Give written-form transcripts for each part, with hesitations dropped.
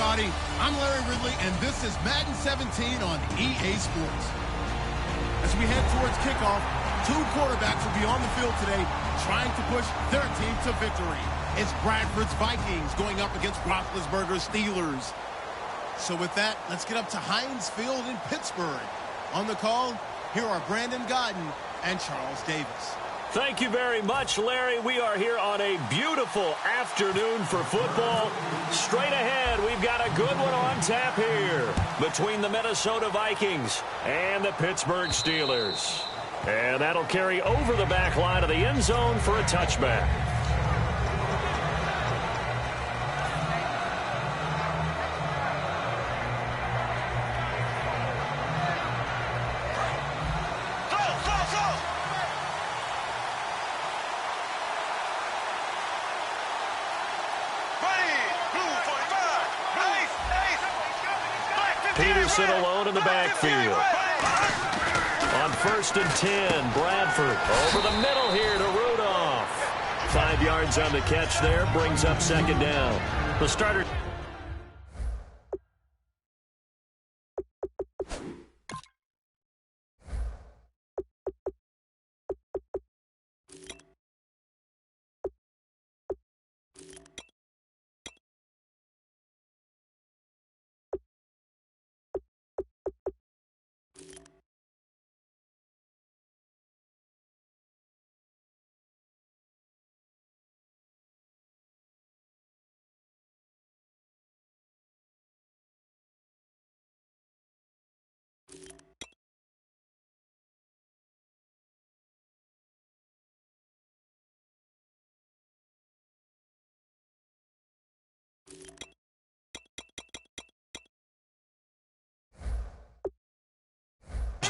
everybody. I'm Larry Ridley, and this is Madden 17 on EA Sports. As we head towards kickoff, two quarterbacks will be on the field today trying to push their team to victory. It's Bradford's Vikings going up against Roethlisberger's Steelers. So with that, let's get up to Heinz Field in Pittsburgh. On the call, here are Brandon Godden and Charles Davis. Thank you very much, Larry. We are here on a beautiful afternoon for football. Straight ahead, we've got a good one on tap here between the Minnesota Vikings and the Pittsburgh Steelers. And that'll carry over the back line of the end zone for a touchback. Peterson alone in the backfield. On 1st and 10, Bradford over the middle here to Rudolph. 5 yards on the catch there, brings up 2nd down. The starter.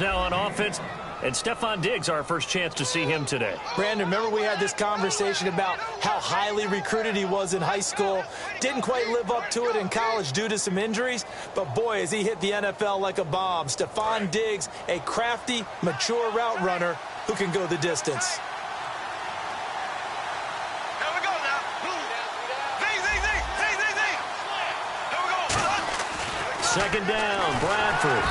Now on offense, and Stephon Diggs, our first chance to see him today. Brandon, remember we had this conversation about how highly recruited he was in high school. Didn't quite live up to it in college due to some injuries, but boy, has he hit the NFL like a bomb. Stephon Diggs, a crafty, mature route runner who can go the distance. 2nd down, Bradford.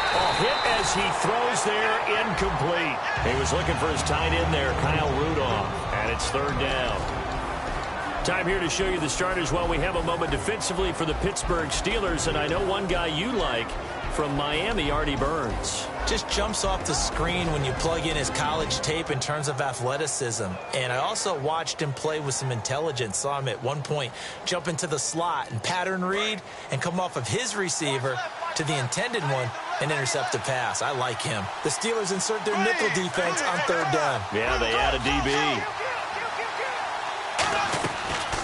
Hit as he throws there, incomplete. He was looking for his tight end there, Kyle Rudolph, and it's 3rd down. Time here to show you the starters while we have a moment defensively for the Pittsburgh Steelers, and I know one guy you like from Miami, Artie Burns. Just jumps off the screen when you plug in his college tape in terms of athleticism. And I also watched him play with some intelligence. Saw him at one point jump into the slot and pattern read and come off of his receiver to the intended one and intercept a pass. I like him. The Steelers insert their nickel defense on 3rd down. Yeah, they add a DB.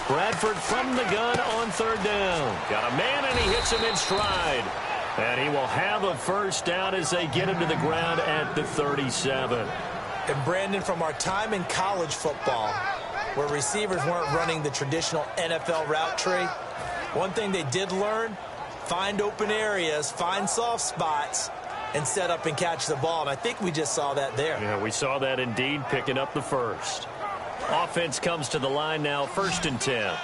Bradford from the gun on 3rd down. Got a man, and he hits him in stride. And he will have a 1st down as they get him to the ground at the 37. And Brandon, from our time in college football, where receivers weren't running the traditional NFL route tree, one thing they did learn, find open areas, find soft spots, and set up and catch the ball. And I think we just saw that there. Yeah, we saw that indeed, picking up the 1st. Offense comes to the line now, 1st and 10.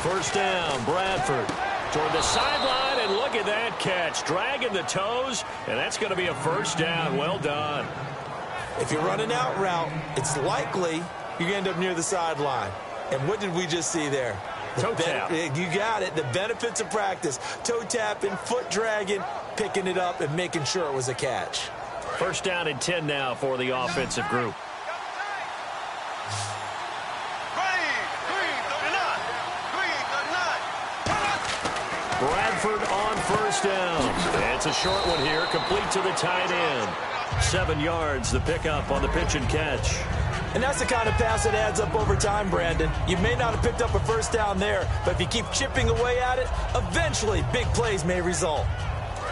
1st down, Bradford toward the sideline, and look at that catch. Dragging the toes, and that's going to be a 1st down. Well done. If you're running out route, it's likely you're going to end up near the sideline. And what did we just see there? Toe tap. You got it. The benefits of practice. Toe tapping, foot dragging, picking it up, and making sure it was a catch. 1st down and 10 now for the offensive group. Bradford on 1st down. It's a short one here, complete to the tight end. 7 yards, the pickup on the pitch and catch. And that's the kind of pass that adds up over time, Brandon. You may not have picked up a 1st down there, but if you keep chipping away at it, eventually big plays may result.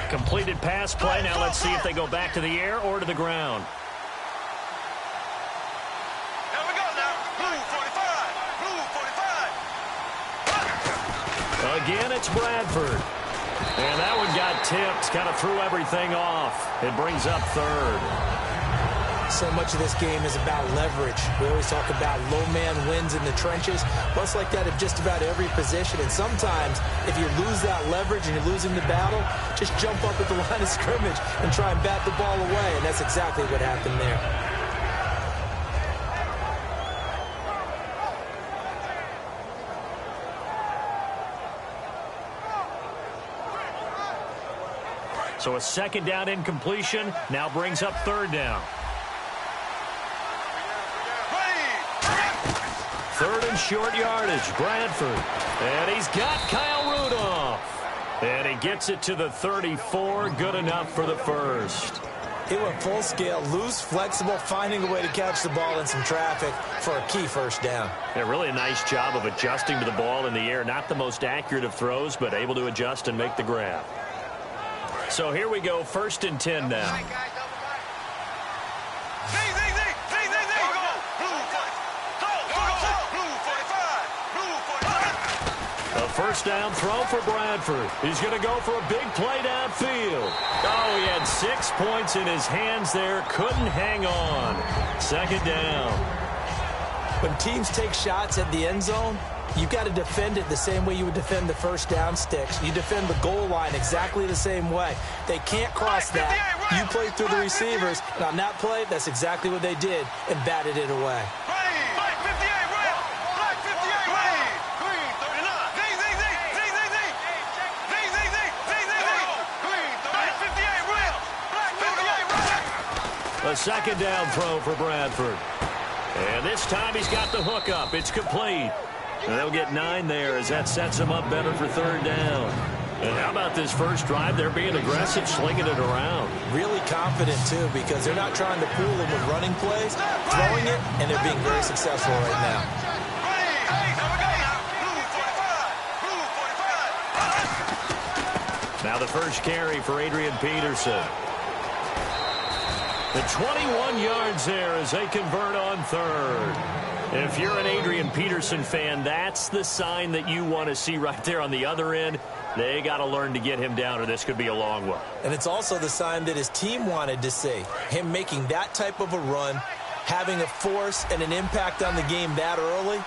Completed pass play. Now let's see if they go back to the air or to the ground. Again, it's Bradford. And that one got tipped, kind of threw everything off. It brings up 3rd. So much of this game is about leverage. We always talk about low man wins in the trenches. Well, it's like that in just about every position. And sometimes, if you lose that leverage and you're losing the battle, just jump up at the line of scrimmage and try and bat the ball away. And that's exactly what happened there. So a second down incompletion now brings up third down. Third and short yardage, Bradford. And he's got Kyle Rudolph. And he gets it to the 34, good enough for the first. It went full scale, loose, flexible, finding a way to catch the ball in some traffic for a key first down. Yeah, really a nice job of adjusting to the ball in the air. Not the most accurate of throws, but able to adjust and make the grab. So here we go, 1st and 10 now. A first down throw for Bradford. He's going to go for a big play downfield. Oh, he had 6 points in his hands there. Couldn't hang on. 2nd down. When teams take shots at the end zone, you've got to defend it the same way you would defend the first down sticks. You defend the goal line exactly the same way. They can't cross that. You play through the receivers. And on that play, that's exactly what they did and batted it away. A 2nd down throw for Bradford. And this time he's got the hook up. It's complete. And they'll get 9 there as that sets them up better for 3rd down. And how about this first drive? They're being aggressive, slinging it around. Really confident, too, because they're not trying to fool them with running plays, throwing it, and they're being very successful right now. Now the first carry for Adrian Peterson. The 21 yards there as they convert on 3rd. If you're an Adrian Peterson fan, that's the sign that you want to see right there on the other end. They got to learn to get him down, or this could be a long one. And it's also the sign that his team wanted to see. Him making that type of a run, having a force and an impact on the game that early,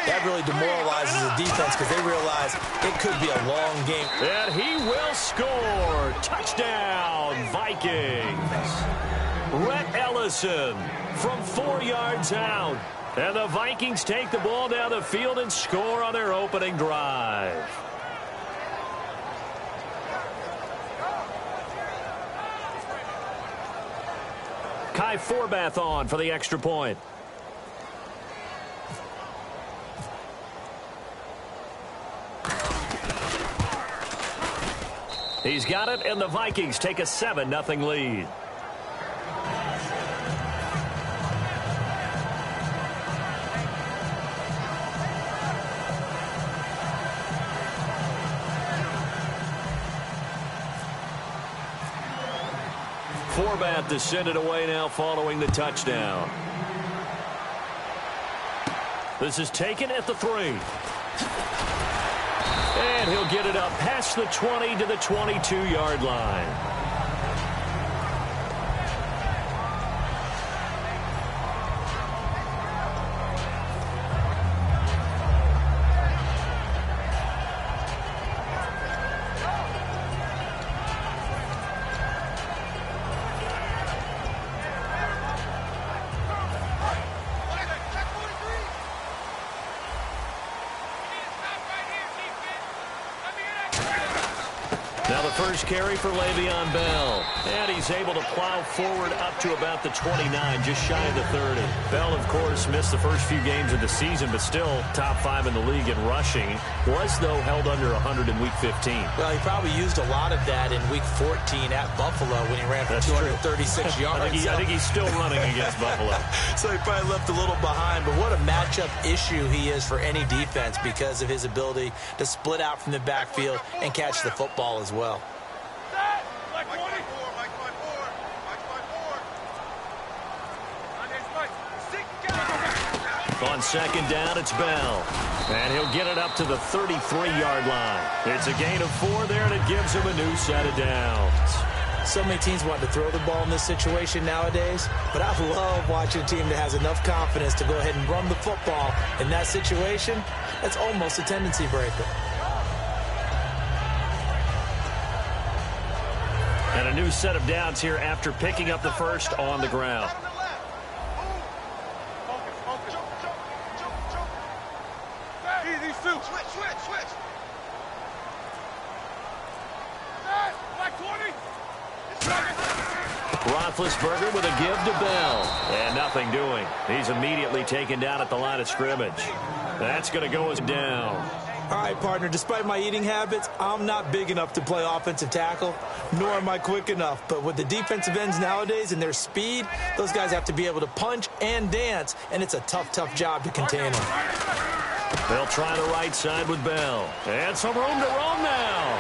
that really demoralizes the defense because they realize it could be a long game. And he will score. Touchdown, Vikings. Rhett Ellison from 4 yards out. And the Vikings take the ball down the field and score on their opening drive. Kai Forbath on for the extra point. He's got it, and the Vikings take a 7-0 lead. Forbath to send it away now following the touchdown. This is taken at the 3. And he'll get it up past the 20 to the 22-yard line. Now the first carry for Le'Veon Bell. And he's able to plow forward up to about the 29, just shy of the 30. Bell, of course, missed the first few games of the season, but still top 5 in the league in rushing. Was, though, held under 100 in Week 15. Well, he probably used a lot of that in Week 14 at Buffalo when he ran for 236 yards. I think he's still running against Buffalo. So he probably left a little behind. But what a matchup issue he is for any defense because of his ability to split out from the backfield and catch the football as well. On second down, it's Bell. And he'll get it up to the 33-yard line. It's a gain of 4 there, and it gives him a new set of downs. So many teams want to throw the ball in this situation nowadays, but I love watching a team that has enough confidence to go ahead and run the football in that situation. That's almost a tendency breaker. And a new set of downs here after picking up the first on the ground. Roethlisberger with a give to Bell. And nothing doing. He's immediately taken down at the line of scrimmage. That's going to go as down. All right, partner, despite my eating habits, I'm not big enough to play offensive tackle, nor am I quick enough. But with the defensive ends nowadays and their speed, those guys have to be able to punch and dance, and it's a tough, tough job to contain them. They'll try the right side with Bell. And some room to roam now.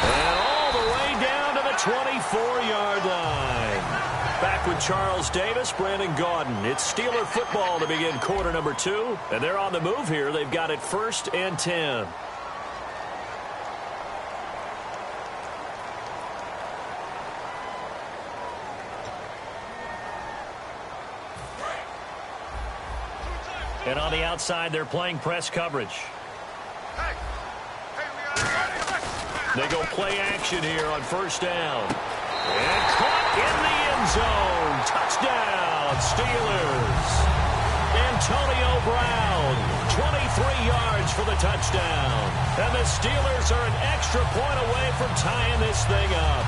And all the way down to the 24-yard line. Back with Charles Davis, Brandon Gaudin. It's Steeler football to begin quarter number 2. And they're on the move here. They've got it 1st and 10. And on the outside, they're playing press coverage. They go play action here on 1st down. And caught in the end zone. Touchdown, Steelers. Antonio Brown, 23 yards for the touchdown. And the Steelers are an extra point away from tying this thing up.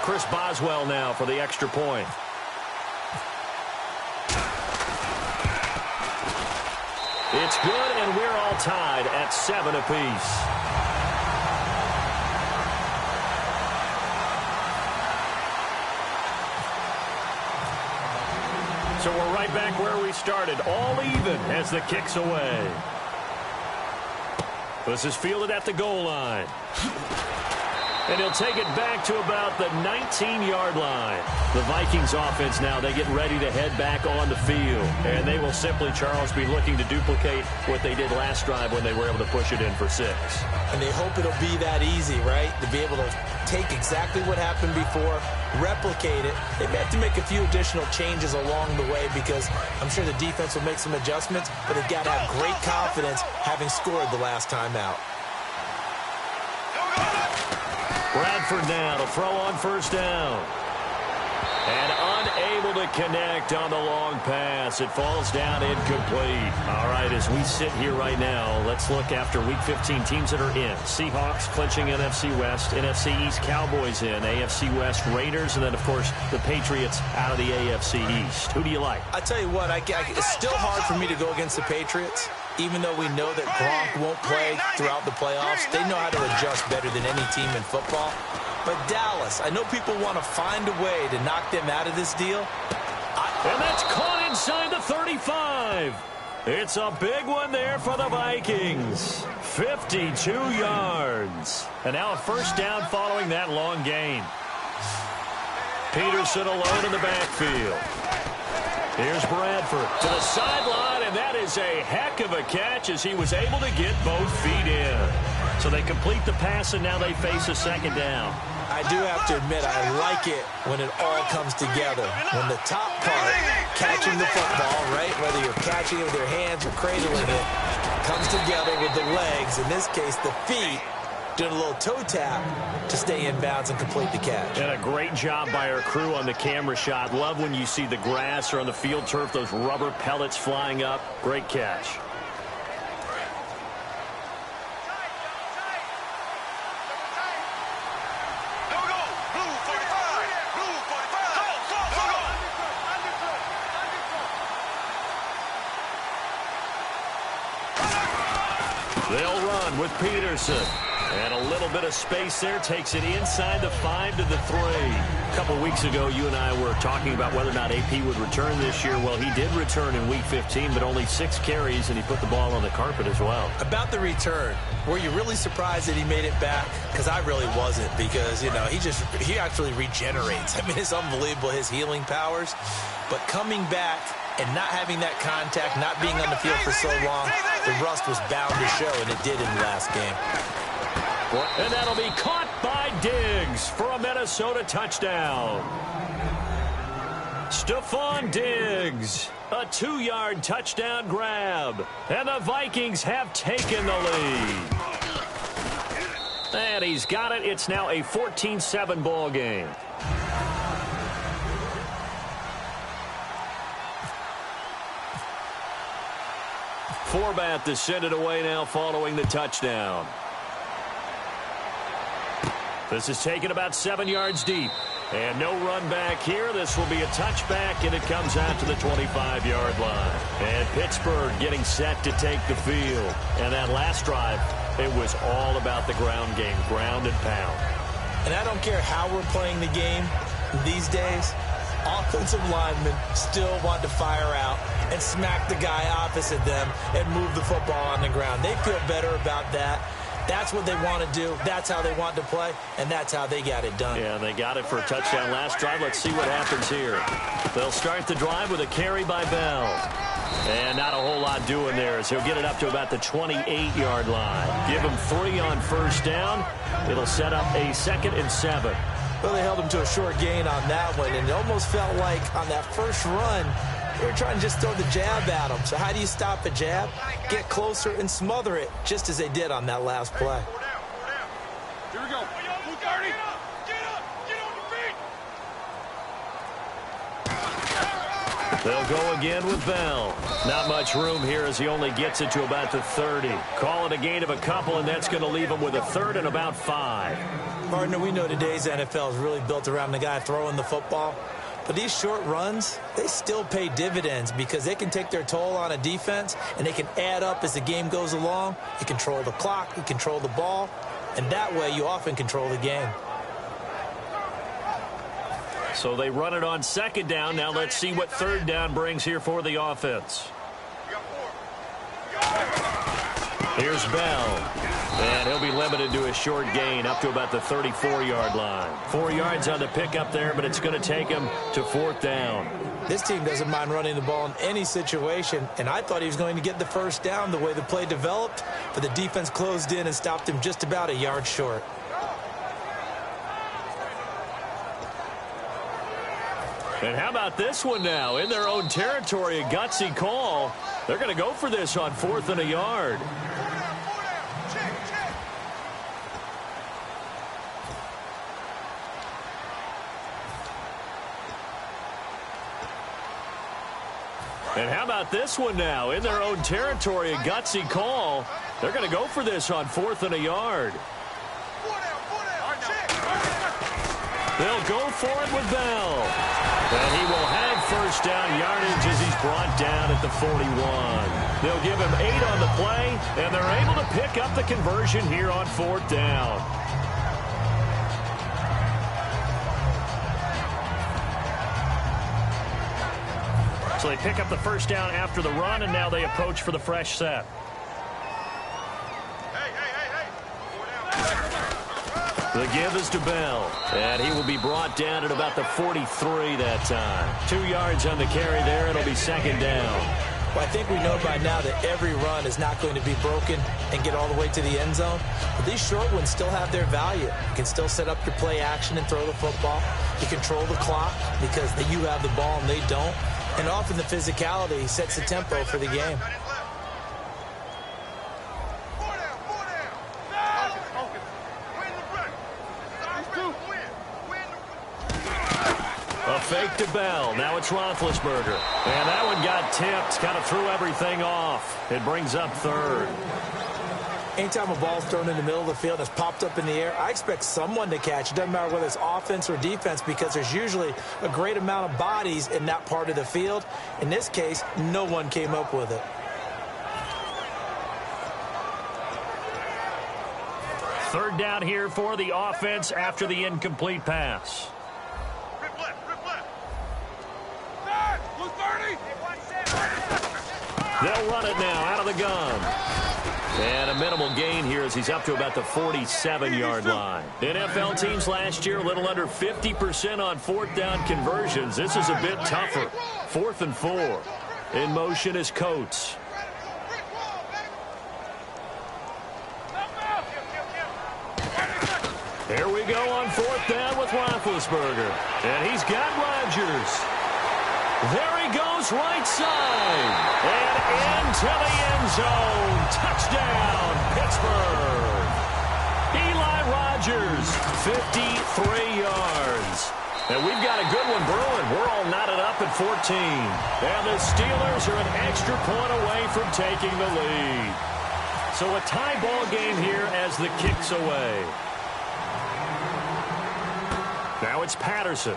Chris Boswell now for the extra point. It's good, and we're all tied at 7 apiece. So we're right back where we started, all even as the kick's away. This is fielded at the goal line. And he'll take it back to about the 19-yard line. The Vikings offense now, they get ready to head back on the field. And they will simply, Charles, be looking to duplicate what they did last drive when they were able to push it in for 6. And they hope it'll be that easy, right? To be able to take exactly what happened before, replicate it. They may have to make a few additional changes along the way because I'm sure the defense will make some adjustments, but they've got to have great confidence having scored the last time out. Bradford now to throw on 1st down. And unable to connect on the long pass. It falls down incomplete. All right, as we sit here right now, let's look after Week 15 teams that are in. Seahawks clinching NFC West, NFC East Cowboys in, AFC West Raiders, and then, of course, the Patriots out of the AFC East. Who do you like? I tell you what, it's still hard for me to go against the Patriots. Even though we know that Gronk won't play throughout the playoffs, they know how to adjust better than any team in football. But Dallas, I know people want to find a way to knock them out of this deal. And that's caught inside the 35. It's a big one there for the Vikings. 52 yards. And now a 1st down following that long gain. Peterson alone in the backfield. Here's Bradford to the sideline, and that is a heck of a catch as he was able to get both feet in. So they complete the pass, and now they face a 2nd down. I do have to admit, I like it when it all comes together. When the top part, catching the football, right, whether you're catching it with your hands or cradling it, comes together with the legs, in this case the feet, doing a little toe tap to stay in bounds and complete the catch. And a great job by our crew on the camera shot. Love when you see the grass or on the field turf, those rubber pellets flying up. Great catch. They'll run with Peterson. And a little bit of space there takes it inside the 5 to the 3. A couple weeks ago, you and I were talking about whether or not AP would return this year. Well, he did return in Week 15, but only 6 carries, and he put the ball on the carpet as well. About the return, were you really surprised that he made it back? Because I really wasn't, because, you know, he actually regenerates. I mean, it's unbelievable, his healing powers. But coming back and not having that contact, not being on the field for so long, the rust was bound to show, and it did in the last game. And that'll be caught by Diggs for a Minnesota touchdown. Stephon Diggs, a 2-yard touchdown grab. And the Vikings have taken the lead. And he's got it. It's now a 14-7 ball game. Forbath to send it away now following the touchdown. This is taken about 7 yards deep. And no run back here. This will be a touchback, and it comes out to the 25-yard line. And Pittsburgh getting set to take the field. And that last drive, it was all about the ground game, ground and pound. And I don't care how we're playing the game these days, offensive linemen still want to fire out and smack the guy opposite them and move the football on the ground. They feel better about that. That's what they want to do. That's how they want to play, and that's how they got it done. Yeah, they got it for a touchdown last drive. Let's see what happens here. They'll start the drive with a carry by Bell. And not a whole lot doing there as he'll get it up to about the 28-yard line. Give him 3 on first down. It'll set up a 2nd and 7. Well, they held him to a short gain on that one, and it almost felt like on that first run, they were trying to just throw the jab at him. So how do you stop a jab? Get closer and smother it, just as they did on that last play. Here we go. They'll go again with Bell. Not much room here as he only gets it to about the 30. Call it a gain of a couple, and that's going to leave him with a 3rd and about 5. Partner, we know today's NFL is really built around the guy throwing the football. But these short runs, they still pay dividends because they can take their toll on a defense, and they can add up as the game goes along. You control the clock, you control the ball, and that way you often control the game. So they run it on 2nd down. Now let's see what 3rd down brings here for the offense. Here's Bell. And he'll be limited to a short gain up to about the 34-yard line. 4 yards on the pickup there, but it's going to take him to 4th down. This team doesn't mind running the ball in any situation, and I thought he was going to get the first down the way the play developed, but the defense closed in and stopped him just about a yard short. And how about this one now? In their own territory, a gutsy call. They're going to go for this on 4th and a yard. And how about this one now? In their own territory, a gutsy call. They're going to go for this on 4th and a yard. They'll go for it with Bell. And he will have first down yardage as he's brought down at the 41. They'll give him 8 on the play, and they're able to pick up the conversion here on 4th down. So they pick up the first down after the run, and now they approach for the fresh set. The give is to Bell, and he will be brought down at about the 43 that time. 2 yards on the carry there. It'll be 2nd down. Well, I think we know by now that every run is not going to be broken and get all the way to the end zone. But these short ones still have their value. You can still set up your play action and throw the football. You control the clock because you have the ball and they don't. And often the physicality sets the tempo for the game. A fake to Bell. Now it's Roethlisberger. And that one got tipped. Kind of threw everything off. It brings up 3rd. Anytime a ball's thrown in the middle of the field and it's popped up in the air, I expect someone to catch. It doesn't matter whether it's offense or defense because there's usually a great amount of bodies in that part of the field. In this case, no one came up with it. Third down here for the offense after the incomplete pass. They'll run it now out of the gun. And a minimal gain here as he's up to about the 47-yard line. NFL teams last year a little under 50% on fourth down conversions. This is a bit tougher. 4th and 4. In motion is Coates. Here we go on 4th down with Roethlisberger. And he's got Rodgers. There he goes right side. And into the end zone. Touchdown, Pittsburgh. Eli Rodgers, 53 yards. And we've got a good one brewing. We're all knotted up at 14. And the Steelers are an extra point away from taking the lead. So a tie ball game here as the kick's away. Now it's Patterson.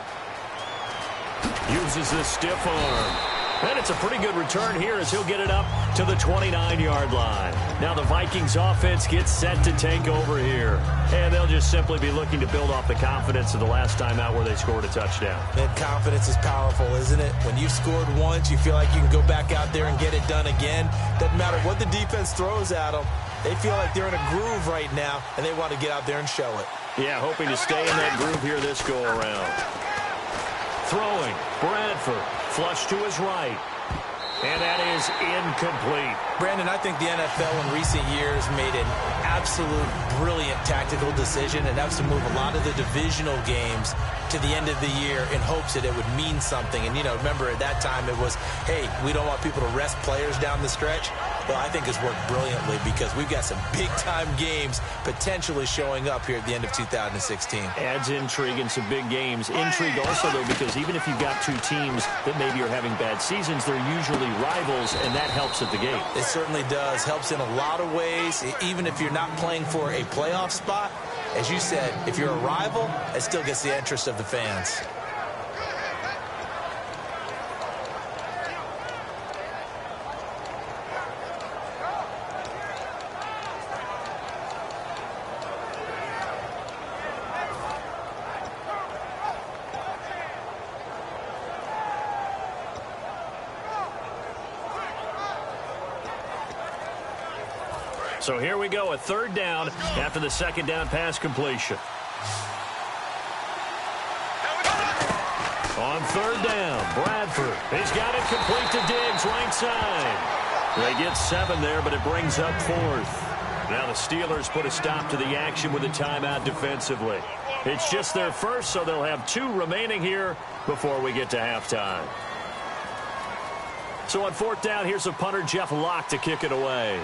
Uses the stiff arm. And it's a pretty good return here as he'll get it up to the 29-yard line. Now the Vikings offense gets set to take over here. And they'll just simply be looking to build off the confidence of the last time out where they scored a touchdown. And confidence is powerful, isn't it? When you've scored once, you feel like you can go back out there and get it done again. Doesn't matter what the defense throws at them. They feel like they're in a groove right now, and they want to get out there and show it. Yeah, hoping to stay in that groove here this go-around. Throwing, Bradford, flush to his right. And that is incomplete. Brandon, I think the NFL in recent years made an absolute brilliant tactical decision, and that's to move a lot of the divisional games to the end of the year in hopes that it would mean something. And, you know, remember at that time it was, hey, we don't want people to rest players down the stretch. Well, I think it's worked brilliantly because we've got some big-time games potentially showing up here at the end of 2016. Adds intrigue in some big games. Intrigue also, though, because even if you've got two teams that maybe are having bad seasons, they're usually rivals, and that helps at the gate. It certainly does. Helps in a lot of ways, even if you're not playing for a playoff spot. As you said, if you're a rival, it still gets the interest of the fans. So here we go, a third down after the second down pass completion. On third down, Bradford. He's got it complete to Diggs, right side. They get 7 there, but it brings up 4th. Now the Steelers put a stop to the action with a timeout defensively. It's just their first, so they'll have 2 remaining here before we get to halftime. So on 4th down, here's a punter, Jeff Locke, to kick it away.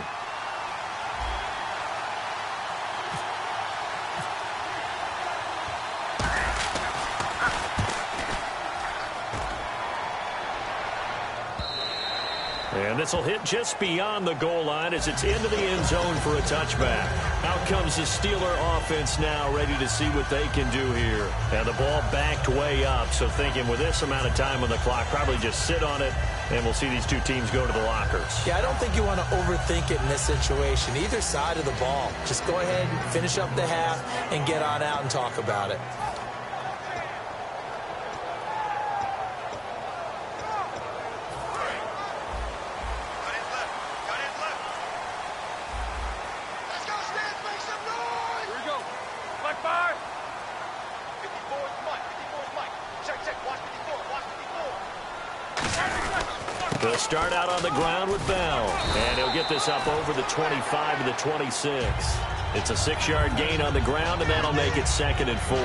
And this will hit just beyond the goal line as it's into the end zone for a touchback. Out comes the Steeler offense now, ready to see what they can do here. And the ball backed way up, so thinking with this amount of time on the clock, probably just sit on it, and we'll see these two teams go to the lockers. Yeah, I don't think you want to overthink it in this situation. Either side of the ball. Just go ahead and finish up the half and get on out and talk about it. They'll start out on the ground with Bell. And he'll get this up over the 25 to the 26. It's a 6-yard gain on the ground, and that'll make it 2nd and 4.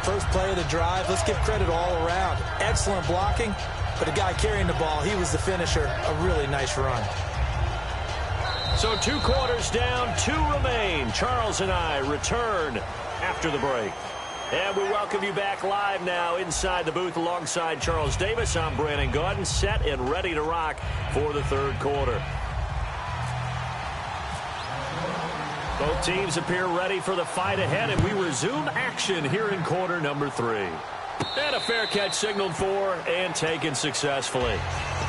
First play of the drive, let's give credit all around. Excellent blocking, but the guy carrying the ball, he was the finisher. A really nice run. So 2 quarters down, 2 remain. Charles and I return after the break. And we welcome you back live now inside the booth alongside Charles Davis. I'm Brandon Gaudin, set and ready to rock for the third quarter. Both teams appear ready for the fight ahead, and we resume action here in quarter number 3. And a fair catch signaled for and taken successfully.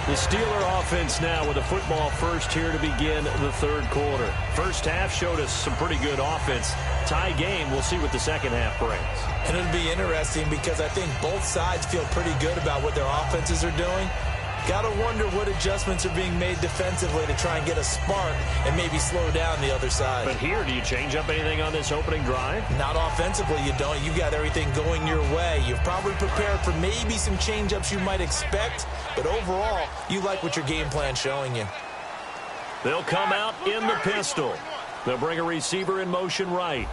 The Steeler offense now with the football first here to begin the third quarter. First half showed us some pretty good offense. Tie game, we'll see what the second half brings. And it'll be interesting because I think both sides feel pretty good about what their offenses are doing. Got to wonder what adjustments are being made defensively to try and get a spark and maybe slow down the other side. But here, do you change up anything on this opening drive? Not offensively, you don't. You got everything going your way. You've probably prepared for maybe some change-ups you might expect, but overall, you like what your game plan's showing you. They'll come out in the pistol. They'll bring a receiver in motion right.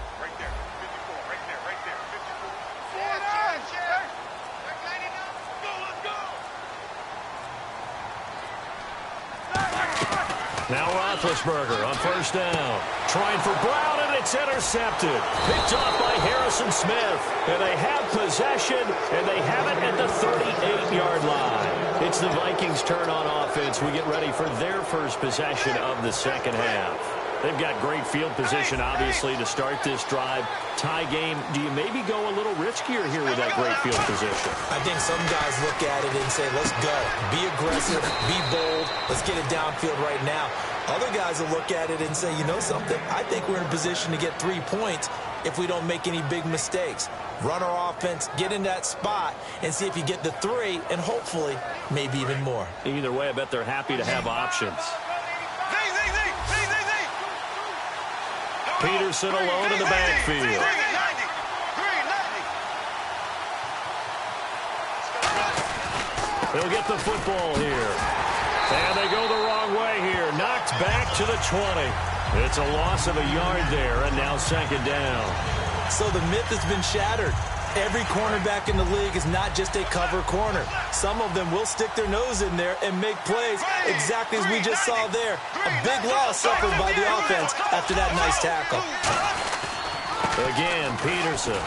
Now Roethlisberger on first down. Trying for Brown, and it's intercepted. Picked off by Harrison Smith. And they have possession, and they have it at the 38-yard line. It's the Vikings' turn on offense. We get ready for their first possession of the second half. They've got great field position, obviously, to start this drive. Tie game, do you maybe go a little riskier here with that great field position? I think some guys look at it and say, let's go. Be aggressive, be bold, let's get it downfield right now. Other guys will look at it and say, you know something? I think we're in a position to get 3 points if we don't make any big mistakes. Run our offense, get in that spot, and see if you get the 3, and hopefully, maybe even more. Either way, I bet they're happy to have options. Peterson alone in the backfield. He'll get the football here. And they go the wrong way here. Knocked back to the 20. It's a loss of a yard there, and now second down. So the myth has been shattered. Every cornerback in the league is not just a cover corner. Some of them will stick their nose in there and make plays exactly as we just saw there. A big loss suffered by the offense after that nice tackle. Again, Peterson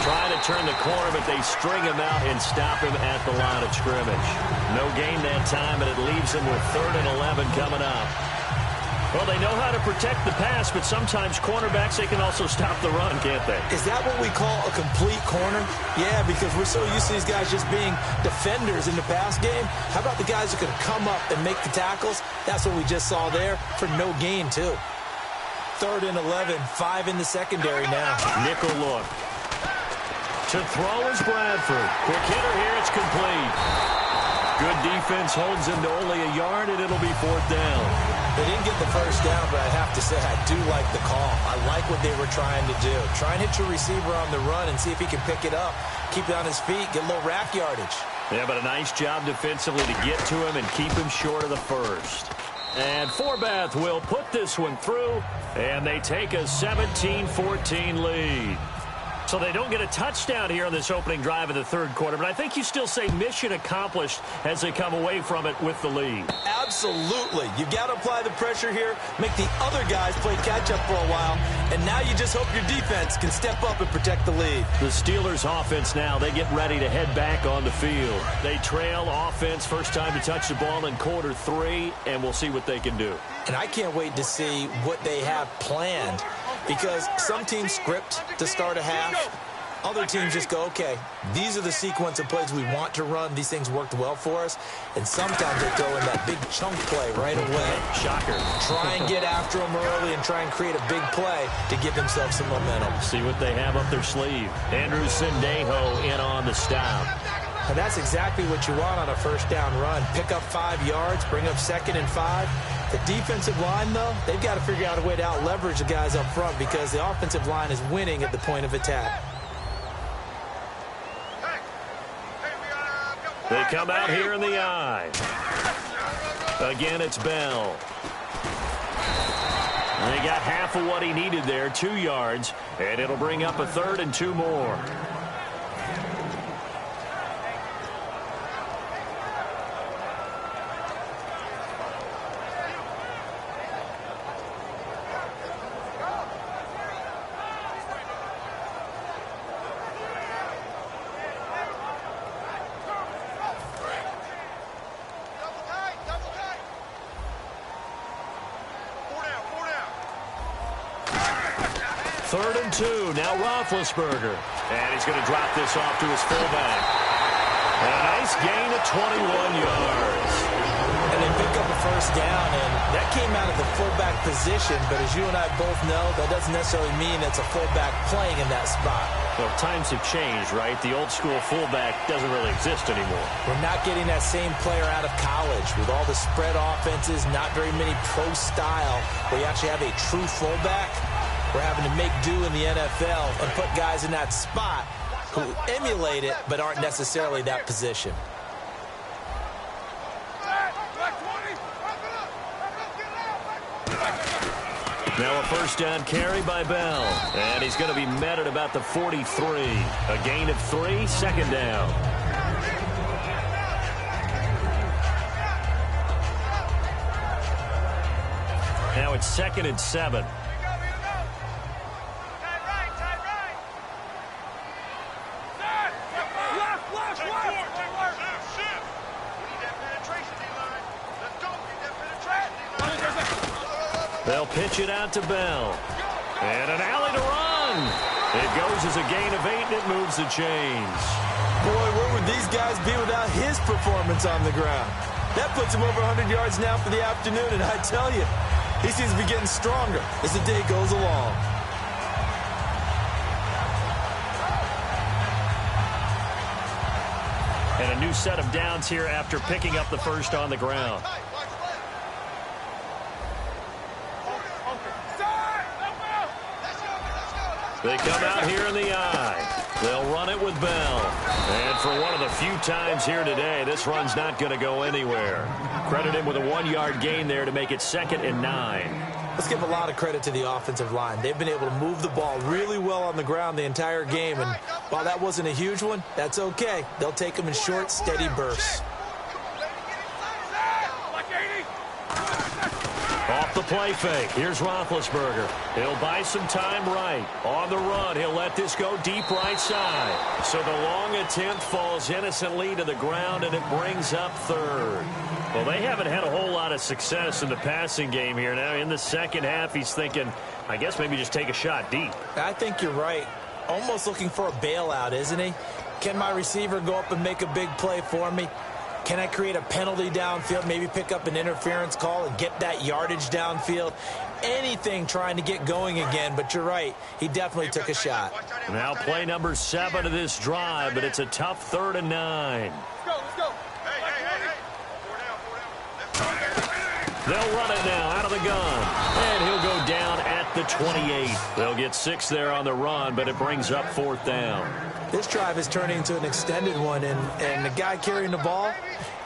trying to turn the corner, but they string him out and stop him at the line of scrimmage. No gain that time, and it leaves him with 3rd and 11 coming up. Well, they know how to protect the pass, but sometimes cornerbacks, they can also stop the run, can't they? Is that what we call a complete corner? Yeah, because we're so used to these guys just being defenders in the pass game. How about the guys who can come up and make the tackles? That's what we just saw there for no gain, too. 3rd and 11, 5 in the secondary now. Nickel look. To throw is Bradford. Quick hitter here, it's complete. Good defense holds him to only a yard, and it'll be 4th down. They didn't get the first down, but I have to say I do like the call. I like what they were trying to do. Try and hit your receiver on the run and see if he can pick it up. Keep it on his feet, get a little rack yardage. Yeah, but a nice job defensively to get to him and keep him short of the first. And Forbath will put this one through, and they take a 17-14 lead. So they don't get a touchdown here on this opening drive of the third quarter, but I think you still say mission accomplished as they come away from it with the lead. Absolutely. You got to apply the pressure here, make the other guys play catch-up for a while, and now you just hope your defense can step up and protect the lead. The Steelers offense now, they get ready to head back on the field. They trail offense, first time to touch the ball in quarter 3, and we'll see what they can do. And I can't wait to see what they have planned, because some teams script to start a half. Other teams just go, okay, these are the sequence of plays we want to run. These things worked well for us. And sometimes they throw in that big chunk play right away. Shocker. Try and get after them early and try and create a big play to give themselves some momentum. See what they have up their sleeve. Andrew Sendejo in on the stop. And that's exactly what you want on a first down run. Pick up 5 yards, bring up 2nd and 5. The defensive line, though, they've got to figure out a way to out-leverage the guys up front because the offensive line is winning at the point of attack. They come out here in the I. Again, it's Bell. They got half of what he needed there, 2 yards, and it'll bring up a 3rd and 2 more. Third and 2, now Roethlisberger. And he's going to drop this off to his fullback. A nice gain of 21 yards. And they pick up a first down, and that came out of the fullback position, but as you and I both know, that doesn't necessarily mean it's a fullback playing in that spot. Well, times have changed, right? The old school fullback doesn't really exist anymore. We're not getting that same player out of college with all the spread offenses, not very many pro style, where you actually have a true fullback. We're having to make do in the NFL and put guys in that spot who emulate it but aren't necessarily that position. Now a first down carry by Bell. And he's going to be met at about the 43. A gain of 3, second down. Now it's 2nd and 7. They'll pitch it out to Bell. And an alley to run. It goes as a gain of 8, and it moves the chains. Boy, where would these guys be without his performance on the ground? That puts him over 100 yards now for the afternoon, and I tell you, he seems to be getting stronger as the day goes along. And a new set of downs here after picking up the first on the ground. They come out here in the eye. They'll run it with Bell. And for one of the few times here today, this run's not going to go anywhere. Credit him with a 1-yard gain there to make it 2nd and 9. Let's give a lot of credit to the offensive line. They've been able to move the ball really well on the ground the entire game. And while that wasn't a huge one, that's okay. They'll take them in short, steady bursts. Off the play fake. Here's Roethlisberger. He'll buy some time right. On the run, he'll let this go deep right side. So the long attempt falls innocently to the ground, and it brings up 3rd. Well, they haven't had a whole lot of success in the passing game here. Now, in the second half, he's thinking, I guess maybe just take a shot deep. I think you're right. Almost looking for a bailout, isn't he? Can my receiver go up and make a big play for me? Can I create a penalty downfield, maybe pick up an interference call and get that yardage downfield? Anything trying to get going again, but you're right. He definitely took a shot. Now play number 7 of this drive, but it's a tough 3rd and 9. Let's go. Hey. 4 down. They'll run it now out of the gun. And he'll go down at the 28. They'll get 6 there on the run, but it brings up 4th down. This drive is turning into an extended one, and the guy carrying the ball,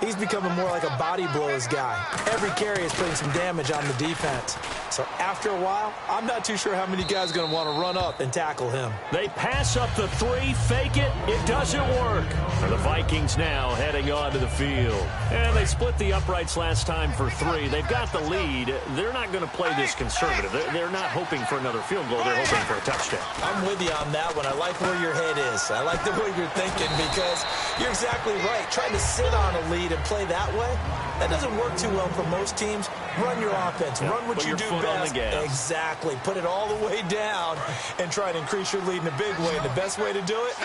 he's becoming more like a body blows guy. Every carry is putting some damage on the defense. So after a while, I'm not too sure how many guys are going to want to run up and tackle him. They pass up the 3, fake it. It doesn't work. And the Vikings now heading onto the field. And they split the uprights last time for 3. They've got the lead. They're not going to play this conservative. They're not hoping for another field goal. They're hoping for a touchdown. I'm with you on that one. I like where your head is. I like the way you're thinking because you're exactly right. Trying to sit on a lead and play that way, that doesn't work too well for most teams. Run your offense. Run what you do best. Exactly. Put it all the way down and try to increase your lead in a big way. And the best way to do it,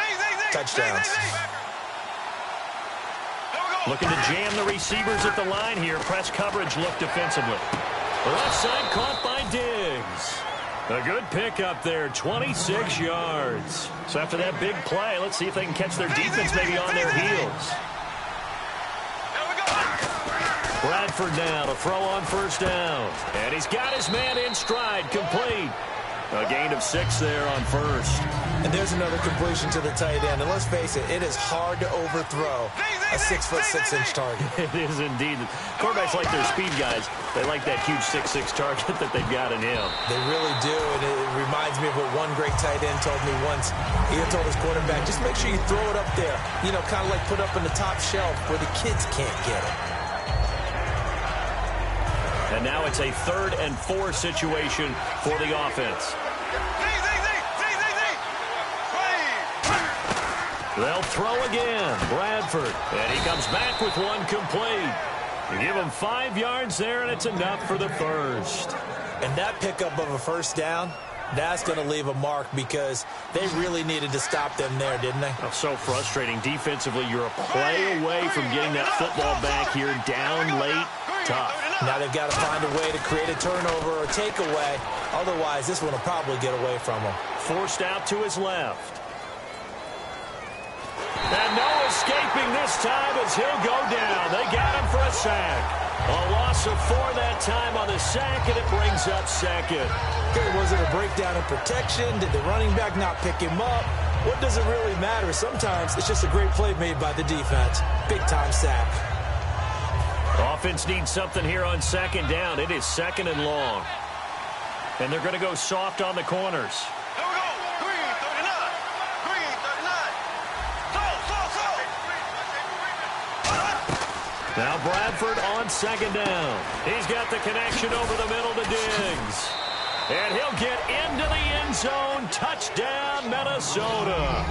touchdowns. Looking to jam the receivers at the line here. Press coverage look defensively. Left side caught by Diggs. A good pickup there, 26 yards. So after that big play, let's see if they can catch their defense maybe on their heels. Bradford now to throw on first down. And he's got his man in stride, complete. A gain of 6 there on first. And there's another completion to the tight end. And let's face it, it is hard to overthrow a 6'6" target. It is indeed. Quarterbacks like their speed guys. They like that huge 6'6" target that they've got in him. They really do, and it reminds me of what one great tight end told me once. He had told his quarterback, just make sure you throw it up there. You know, kind of like put up in the top shelf where the kids can't get it. And now it's a 3rd and 4 situation for the offense. They'll throw again. Bradford. And he comes back with one complete. You give him 5 yards there, and it's enough for the first. And that pickup of a first down, that's going to leave a mark because they really needed to stop them there, didn't they? Oh, so frustrating. Defensively, you're a play away from getting that football back here down late. Tough. Now they've got to find a way to create a turnover or takeaway. Otherwise, this one will probably get away from him. Forced out to his left. And no escaping this time as he'll go down. They got him for a sack. A loss of 4 that time on the sack, and it brings up second. Okay, was it a breakdown in protection? Did the running back not pick him up? What does it really matter? Sometimes it's just a great play made by the defense. Big-time sack. Offense needs something here on second down. It is second and long. And they're going to go soft on the corners. Here we go. Green, 39. Green, 39. Now Bradford on second down. He's got the connection over the middle to Diggs. And he'll get into the end zone. Touchdown, Minnesota.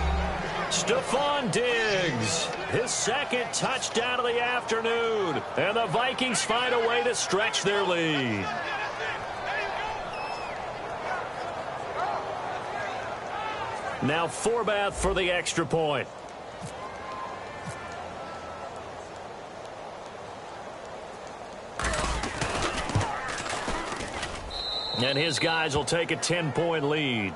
Stephon Diggs, his second touchdown of the afternoon. And the Vikings find a way to stretch their lead. Now Forbath for the extra point. And his guys will take a 10-point lead.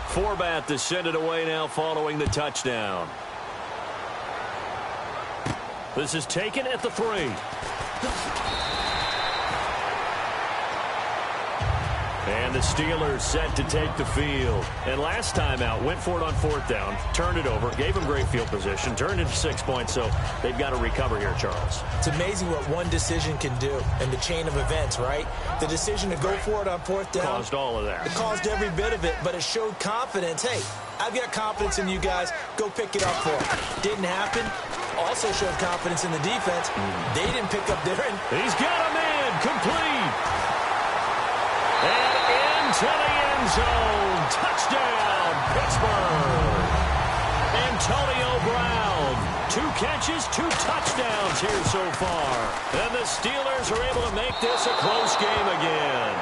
Forbath to send it away now following the touchdown. This is taken at the 3. And the Steelers set to take the field. And last time out, went for it on 4th down, turned it over, gave them great field position, turned it to 6 points, so they've got to recover here, Charles. It's amazing what one decision can do in the chain of events, right? The decision to go for it on 4th down. Caused all of that. It caused every bit of it, but it showed confidence. Hey, I've got confidence in you guys. Go pick it up for them. Didn't happen. Also showed confidence in the defense. They didn't pick up their end. He's got a man. Complete. And into the end zone. Touchdown, Pittsburgh. Antonio Brown. 2 catches, 2 touchdowns here so far. And the Steelers are able to make this a close game again.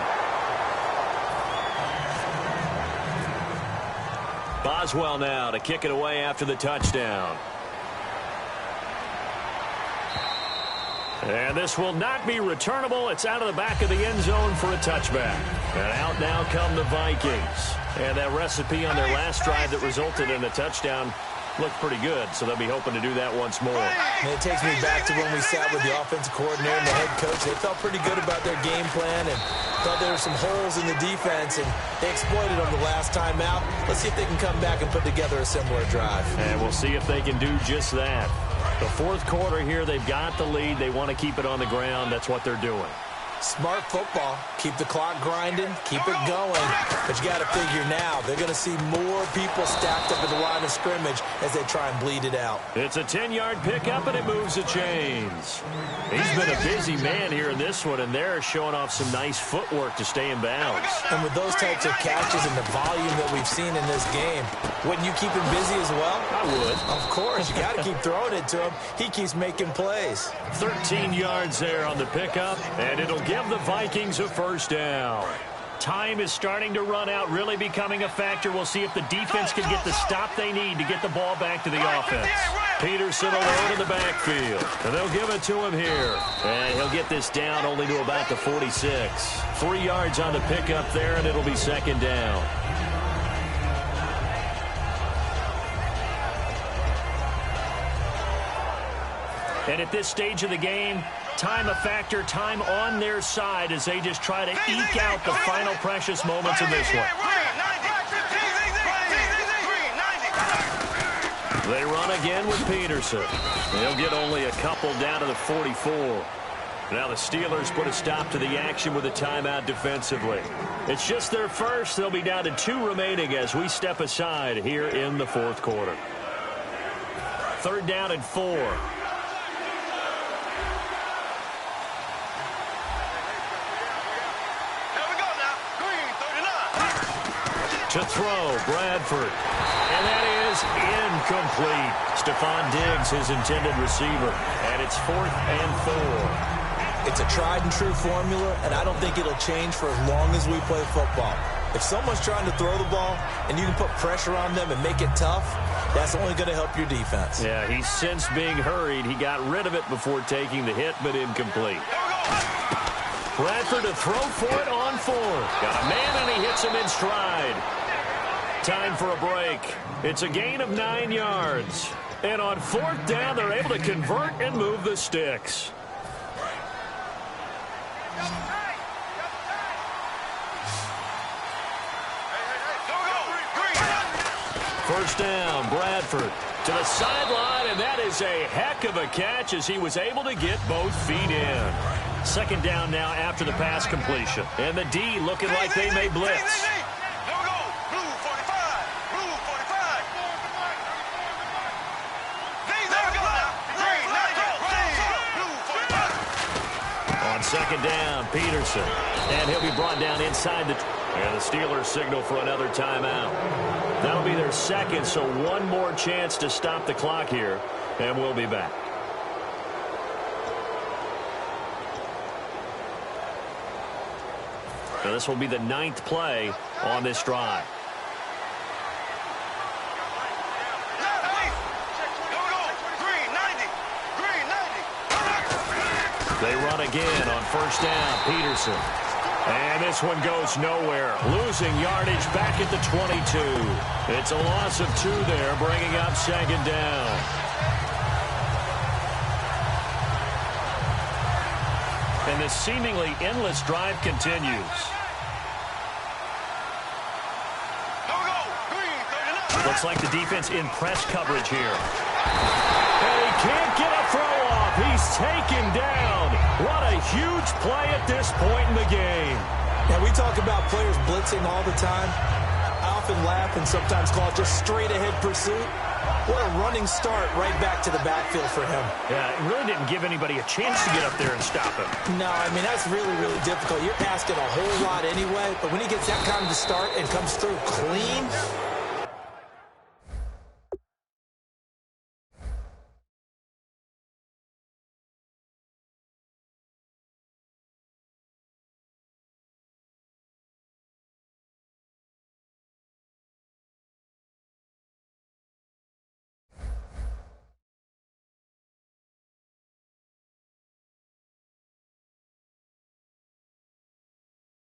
Boswell now to kick it away after the touchdown. And this will not be returnable. It's out of the back of the end zone for a touchback. And out now come the Vikings. And that recipe on their last drive that resulted in a touchdown looked pretty good, so they'll be hoping to do that once more. And it takes me back to when we sat with the offensive coordinator and the head coach. They felt pretty good about their game plan and thought there were some holes in the defense, and they exploited them the last time out. Let's see if they can come back and put together a similar drive. And we'll see if they can do just that. The 4th quarter here, they've got the lead. They want to keep it on the ground. That's what they're doing. Smart football. Keep the clock grinding. Keep it going. But you got to figure now, they're going to see more people stacked up at the line of scrimmage as they try and bleed it out. It's a 10-yard pickup, and it moves the chains. He's been a busy man here in this one, and they're showing off some nice footwork to stay in bounds. And with those types of catches and the volume that we've seen in this game, wouldn't you keep him busy as well? I would. Of course. You got to keep throwing it to him. He keeps making plays. 13 yards there on the pickup, and it'll give the Vikings a first down. Time is starting to run out, really becoming a factor. We'll see if the defense can get the stop they need to get the ball back to the offense. Peterson alone in the backfield, and they'll give it to him here. And he'll get this down only to about the 46. 3 yards on the pickup there, and it'll be second down. And at this stage of the game, time a factor, time on their side as they just try to eke out the final precious moments of this one. They run again with Peterson. They'll get only a couple down to the 44. Now the Steelers put a stop to the action with a timeout defensively. It's just their first. They'll be down to 2 remaining as we step aside here in the 4th quarter. 3rd down and 4. To throw, Bradford. And that is incomplete. Stephon Diggs, his intended receiver. And it's 4th and 4. It's a tried-and-true formula, and I don't think it'll change for as long as we play football. If someone's trying to throw the ball and you can put pressure on them and make it tough, That's only going to help your defense. Yeah, he sensed being hurried. He got rid of it before taking the hit, but incomplete. Bradford to throw for it on 4. Got a man, and he hits him in stride. Time for a break. It's a gain of 9 yards. And on 4th down, they're able to convert and move the sticks. First down, Bradford to the sideline, and that is a heck of a catch as he was able to get both feet in. 2nd down now after the pass completion. And the D looking like they may blitz. On 2nd down, Peterson. And he'll be brought down inside the... And the Steelers signal for another timeout. That'll be their 2nd, so one more chance to stop the clock here. And we'll be back. Now this will be the 9th play on this drive. They run again on 1st down. Peterson. And this one goes nowhere. Losing yardage back at the 22. It's a loss of 2 there, bringing up 2nd down. And this seemingly endless drive continues. Looks like the defense in press coverage here. And he can't get a throw off. He's taken down. What a huge play at this point in the game. Yeah, we talk about players blitzing all the time. I often laugh and sometimes call it just straight ahead pursuit. What a running start right back to the backfield for him. Yeah, it really didn't give anybody a chance to get up there and stop him. No, I mean, that's really, really difficult. You're asking a whole lot anyway, but when he gets that kind of start and comes through clean,